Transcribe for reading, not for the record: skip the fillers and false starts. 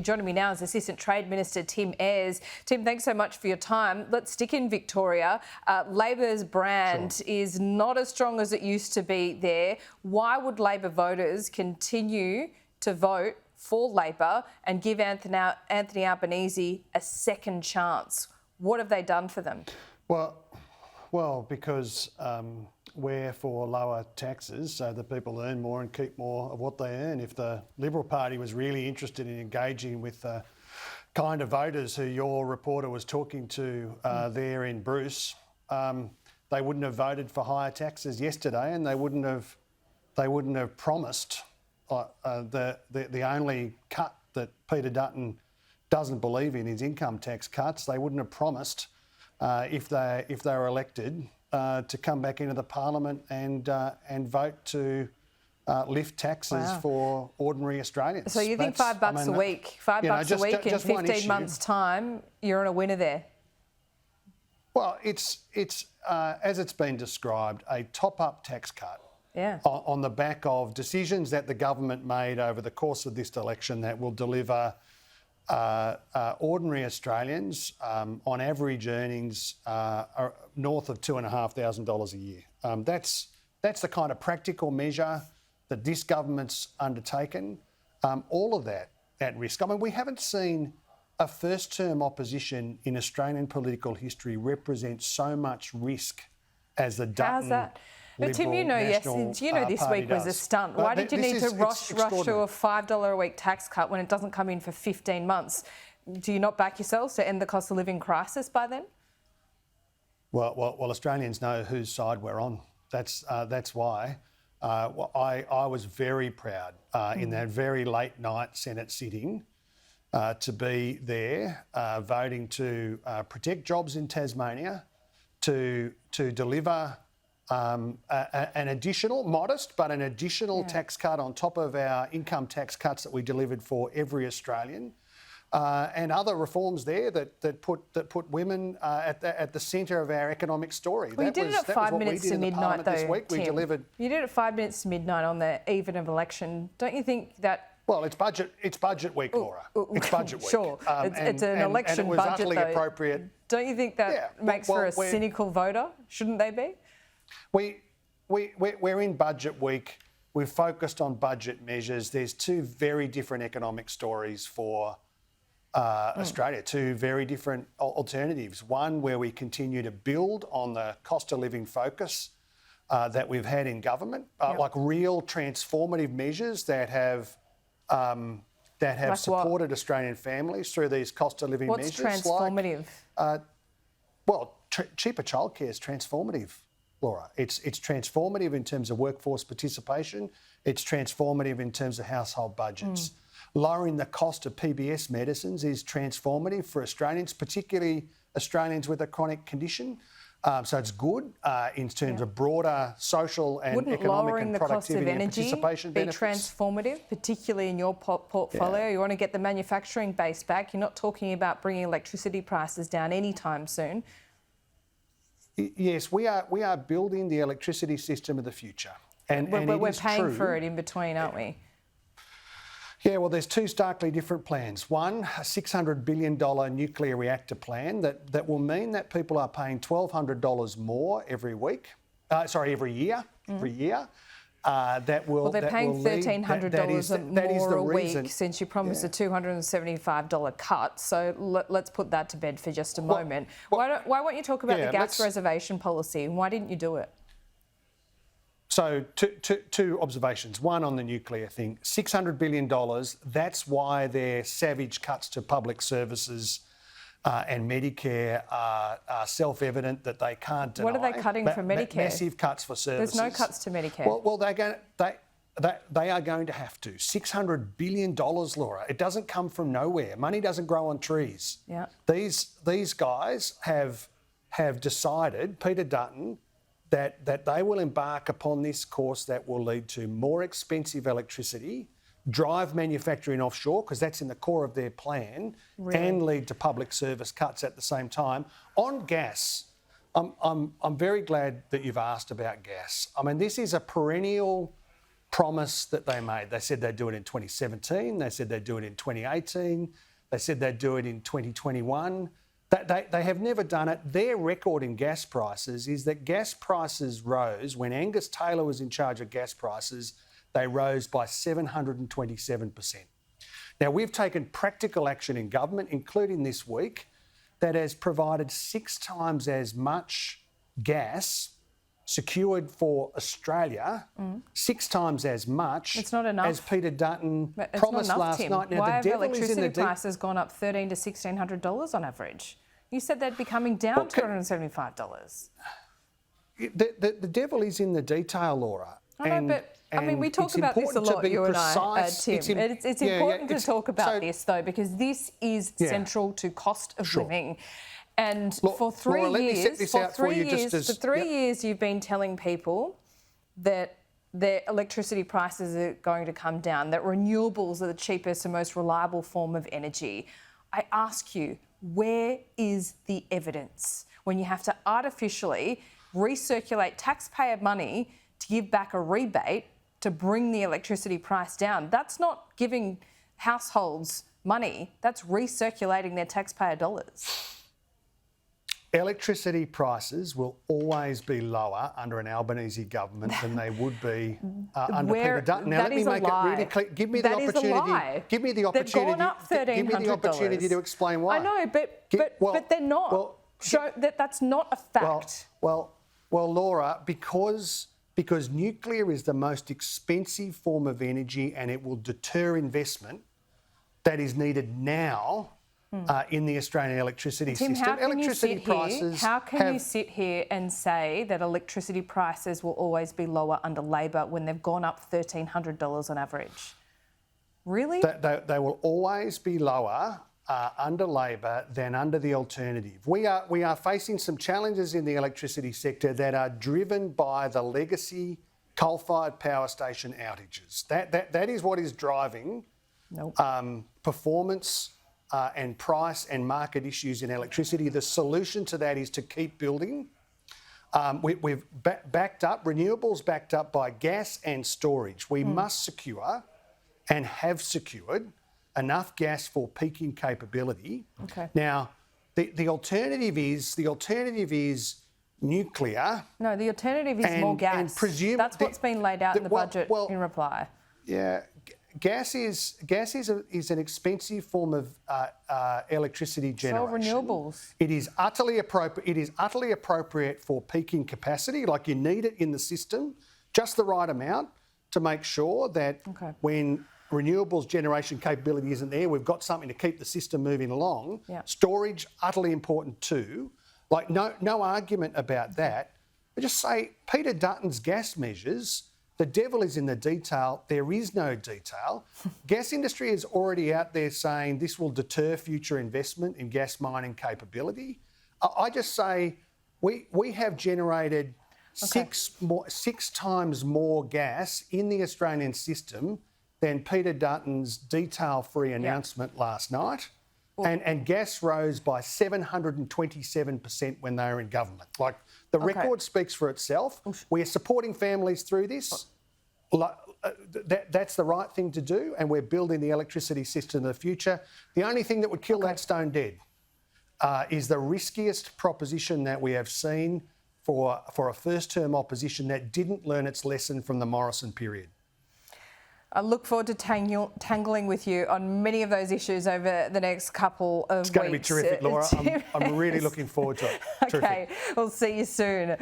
Joining me now is Assistant Trade Minister Tim Ayres. Tim, thanks so much for your time. Let's stick in Victoria. Labor's brand is not as strong as it used to be there. Why would Labor voters continue to vote for Labor and give Anthony Albanese a second chance? What have they done for them? Well, because we're for lower taxes so that people earn more and keep more of what they earn. If the Liberal Party was really interested in engaging with the kind of voters who your reporter was talking to there in Bruce, they wouldn't have voted for higher taxes yesterday, and they wouldn't have promised the only cut that Peter Dutton doesn't believe in is income tax cuts. They wouldn't have promised if they were elected to come back into the parliament and vote to lift taxes for ordinary Australians. So you think $5 a week, $5 a week in 15 months' time, you're on a winner there? Well, it's as it's been described, a top-up tax cut on the back of decisions that the government made over the course of this election that will deliver ordinary Australians on average earnings are north of $2,500 a year. That's the kind of practical measure that this government's undertaken. All of that at risk. I mean, we haven't seen a first-term opposition in Australian political history represent so much risk as the Dutton. How's that? But Tim, this week was a stunt. Why did you need to rush to a $5 a week tax cut when it doesn't come in for 15 months? Do you not back yourselves to end the cost of living crisis by then? Well, Australians know whose side we're on. That's why. I was very proud in that very late night Senate sitting to be there voting to protect jobs in Tasmania, to deliver an additional, modest, but an additional tax cut on top of our income tax cuts that we delivered for every Australian, and other reforms there that put women at the centre of our economic story. Well, you did it at 5 minutes to midnight, though, Tim. We delivered. You did it at 5 minutes to midnight on the eve of election. Don't you think that? Well, it's budget week, Laura. It's budget week. Sure, it's an election and it was budget, utterly though. appropriate. Don't you think that makes for a cynical voter? Shouldn't they be? We're in budget week. We've focused on budget measures. There's two very different economic stories for Australia, two very different alternatives. One where we continue to build on the cost of living focus that we've had in government, like real transformative measures that have like supported Australian families through these cost of living measures. What's transformative? Cheaper childcare is transformative, Laura. It's transformative in terms of workforce participation. It's transformative in terms of household budgets. Lowering the cost of PBS medicines is transformative for Australians, particularly Australians with a chronic condition. So it's good in terms of broader social and economic and productivity and participation benefits. Wouldn't lowering the cost of energy be transformative, particularly in your portfolio? You want to get the manufacturing base back. You're not talking about bringing electricity prices down anytime soon. Yes, we are building the electricity system of the future. And we're paying for it in between, aren't we? Yeah, well, there's two starkly different plans. One, a $600 billion nuclear reactor plan that will mean that people are paying $1,200 more every week. Every year. Every year. They're paying $1,300 more a week since you promised a $275 cut. So let's put that to bed for just a moment. Why won't you talk about the gas reservation policy? Why didn't you do it? So two observations. One on the nuclear thing, $600 billion, that's why their savage cuts to public services and Medicare are self-evident that they can't deny. What are they cutting for Medicare? Massive cuts for services. There's no cuts to Medicare. Well, they are going to have to. $600 billion, Laura. It doesn't come from nowhere. Money doesn't grow on trees. Yeah. These guys have decided, Peter Dutton, that they will embark upon this course that will lead to more expensive electricity, drive manufacturing offshore, because that's in the core of their plan, and lead to public service cuts at the same time. On gas, I'm very glad that you've asked about gas. I mean, this is a perennial promise that they made. They said they'd do it in 2017. They said they'd do it in 2018. They said they'd do it in 2021. They have never done it. Their record in gas prices is that gas prices rose when Angus Taylor was in charge of gas prices. They rose by 727%. Now, we've taken practical action in government, including this week, that has provided 6 times as much gas secured for Australia, 6 times as much it's not enough. as Peter Dutton It's promised not enough, last Tim. night. Now, Why the have devil is in electricity the prices gone up $1,300 to $1,600 on average? You said they'd be coming down $275. The devil is in the detail, Laura. I know, but I mean, we talk about this a lot, you and I, Tim. It's important to talk about this, though, because this is central to cost of living. And for 3 Laura, years, for 3 years, you've been telling people that their electricity prices are going to come down, that renewables are the cheapest and most reliable form of energy. I ask you, where is the evidence when you have to artificially recirculate taxpayer money to give back a rebate to bring the electricity price down? That's not giving households money, that's recirculating their taxpayer dollars. Electricity prices will always be lower under an Albanese government than they would be under Peter Dutton. Now, let me make it really clear. Give me the opportunity. Give me the opportunity. They've gone up $1,300. Give me the opportunity to explain why. I know, but they're not. That's not a fact. Well, Laura, because nuclear is the most expensive form of energy and it will deter investment that is needed now in the Australian electricity Tim, system. How can you sit here and say that electricity prices will always be lower under Labor when they've gone up $1,300 on average? Really? They will always be lower under Labor than under the alternative. We are facing some challenges in the electricity sector that are driven by the legacy coal-fired power station outages. That is what is driving performance and price and market issues in electricity. The solution to that is to keep building. We've backed up, renewables backed up by gas and storage. We must secure and have secured enough gas for peaking capability. Okay. Now, the alternative is nuclear. No, the alternative is more gas. That's what's been laid out in the budget in reply. Yeah. Gas is an expensive form of electricity generation. So renewables. It is utterly appropriate. It is utterly appropriate for peaking capacity. Like, you need it in the system, just the right amount to make sure that when renewables generation capability isn't there, we've got something to keep the system moving along. Yeah. Storage, utterly important too. Like, no argument about that. I just say Peter Dutton's gas measures. The devil is in the detail. There is no detail. Gas industry is already out there saying this will deter future investment in gas mining capability. I just say we have generated 6 times more gas in the Australian system than Peter Dutton's detail-free announcement last night. And gas rose by 727% when they were in government. Like, the record speaks for itself. We are supporting families through this. That's the right thing to do, and we're building the electricity system of the future. The only thing that would kill that stone dead is the riskiest proposition that we have seen for a first-term opposition that didn't learn its lesson from the Morrison period. I look forward to tangling with you on many of those issues over the next couple of weeks. It's going to be terrific, Laura. I'm really looking forward to it. Okay, we'll see you soon.